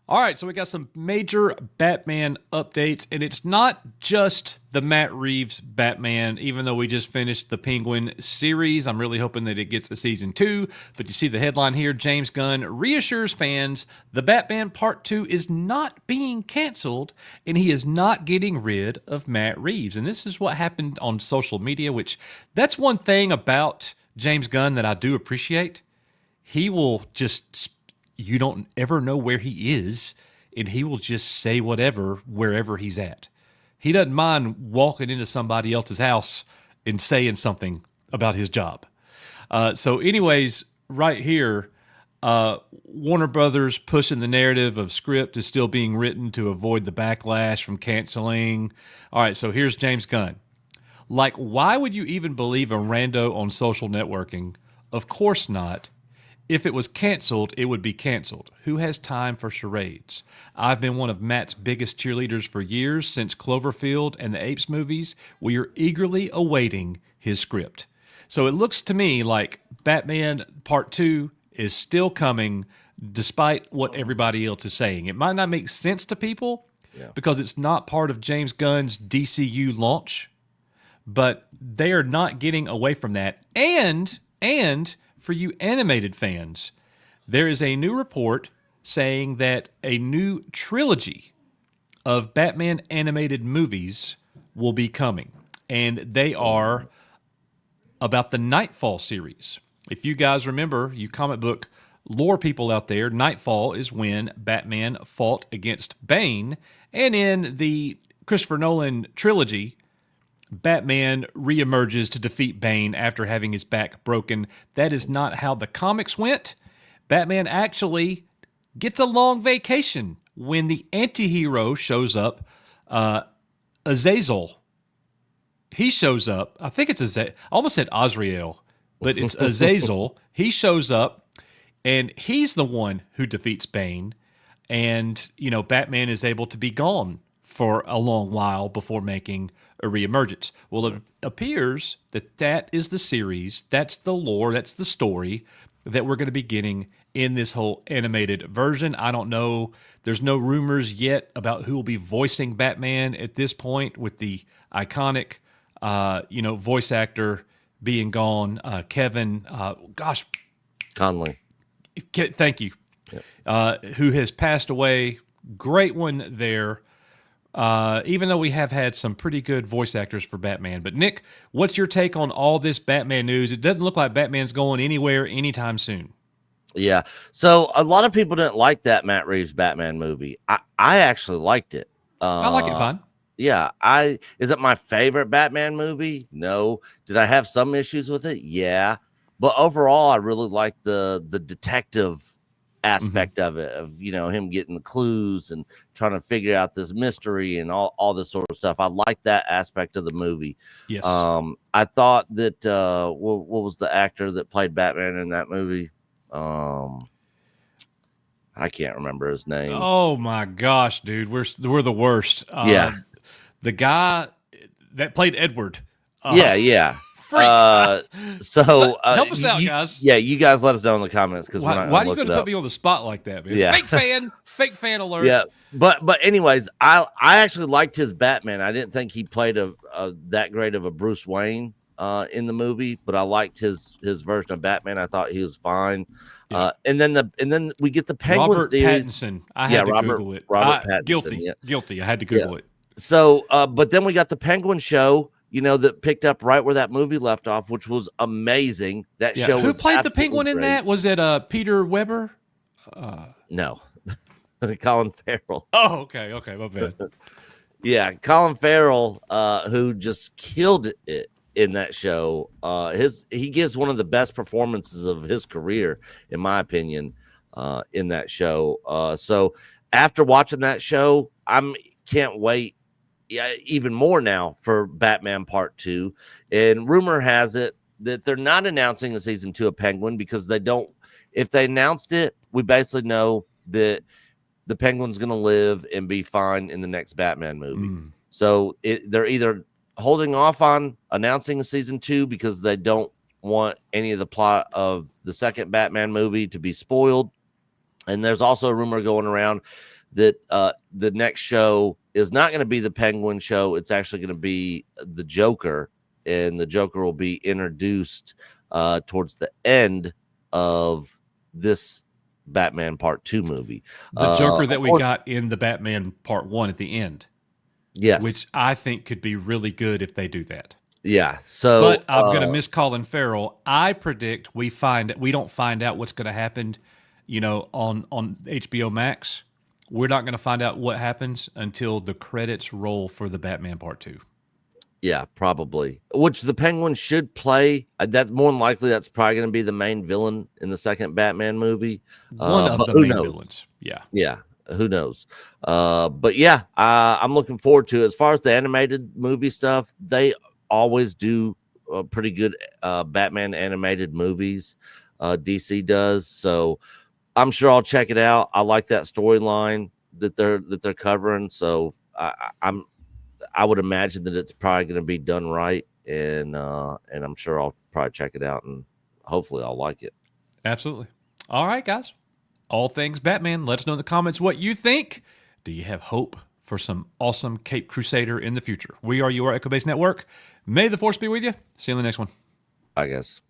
All right, so we got some major Batman updates, and it's not just the Matt Reeves Batman, even though we just finished the Penguin series. I'm really hoping that it gets a season 2, but you see the headline here, James Gunn reassures fans the Batman Part 2 is not being canceled, and he is not getting rid of Matt Reeves. And this is what happened on social media, which that's one thing about James Gunn that I do appreciate. He will just you don't ever know where he is, and he will just say whatever wherever he's at. He doesn't mind walking into somebody else's house and saying something about his job. Anyways, right here, Warner Brothers pushing the narrative of script is still being written to avoid the backlash from canceling. All right, so here's James Gunn. Like, why would you even believe a rando on social networking? Of course not. If it was canceled, it would be canceled. Who has time for charades? I've been one of Matt's biggest cheerleaders for years, since Cloverfield and the Apes movies. We are eagerly awaiting his script. So it looks to me like Batman Part 2 is still coming, despite what everybody else is saying. It might not make sense to people because it's not part of James Gunn's DCU launch, but they are not getting away from that. And for you animated fans, there is a new report saying that a new trilogy of Batman animated movies will be coming. And they are about the Nightfall series. If you guys remember, you comic book lore people out there, Nightfall is when Batman fought against Bane. And in the Christopher Nolan trilogy, Batman reemerges to defeat Bane after having his back broken. That is not how the comics went. Batman actually gets a long vacation when the anti-hero shows up, Azazel. He shows up. I think it's Azazel. I almost said Azrael, but it's Azazel. He shows up, and he's the one who defeats Bane. And, Batman is able to be gone for a long while before making a reemergence. Well, it appears that is the series, that's the lore, that's the story that we're going to be getting in this whole animated version. I don't know. There's no rumors yet about who will be voicing Batman at this point, with the iconic, voice actor being gone. Kevin, Conley. Thank you. Yep. Who has passed away. Great one there. Even though we have had some pretty good voice actors for Batman. But Nick, what's your take on all this Batman news? It doesn't look like Batman's going anywhere anytime soon. Yeah. So a lot of people didn't like that Matt Reeves Batman movie. I actually liked it. I like it fine. Yeah. Is it my favorite Batman movie? No. Did I have some issues with it? Yeah. But overall, I really liked the detective aspect of it, of him getting the clues and trying to figure out this mystery and all this sort of stuff. I like that aspect of the movie. Yes. I thought that what was the actor that played Batman in that movie? I can't remember his name. Oh my gosh, dude, we're the worst. The guy that played Edward. Yeah. Freak. So help us out, guys. Yeah, you guys let us know in the comments, because why are you going to put me on the spot like that, man? Yeah. Fake fan alert. Yeah, but anyways, I actually liked his Batman. I didn't think he played that great of a Bruce Wayne in the movie, but I liked his version of Batman. I thought he was fine. Yeah. And then we get the Penguin Robert series. Pattinson. I had to Google it. Robert Pattinson. Guilty. I had to Google it. So, but then we got the Penguin show, that picked up right where that movie left off, which was amazing. That show was Who played the Penguin in that? Was it Peter Weber? No. Colin Farrell. Oh, okay, my bad. Yeah, Colin Farrell, who just killed it in that show. He gives one of the best performances of his career, in my opinion, in that show. So after watching that show, can't wait even more now for Batman Part 2. And rumor has it that they're not announcing a season 2 of Penguin, because they don't. If they announced it, we basically know that the Penguin's going to live and be fine in the next Batman movie. So they're either holding off on announcing a season 2 because they don't want any of the plot of the second Batman movie to be spoiled. And there's also a rumor going around that the next show is not going to be the Penguin show. It's actually going to be the Joker, and the Joker will be introduced towards the end of this Batman Part 2 movie. The Joker that Of we course, got in the Batman Part 1 at the end, yes, which I think could be really good if they do that. yeah. So, But I'm going to miss Colin Farrell. I predict we don't find out what's going to happen, on HBO Max. We're not going to find out what happens until the credits roll for the Batman Part 2. yeah, probably. Which the Penguin should play. That's more than likely. That's probably going to be the main villain in the second Batman movie. One of But the who main knows? villains. Yeah. Yeah, who knows? But yeah, I'm looking forward to it. As far as the animated movie stuff, they always do pretty good Batman animated movies. DC does, so I'm sure I'll check it out. I like that storyline that they're covering. So I would imagine that it's probably going to be done right, and I'm sure I'll probably check it out, and hopefully I'll like it. Absolutely. All right, guys. All things Batman. Let us know in the comments what you think. Do you have hope for some awesome Caped Crusader in the future? We are your Echo Base Network. May the force be with you. See you in the next one. I guess.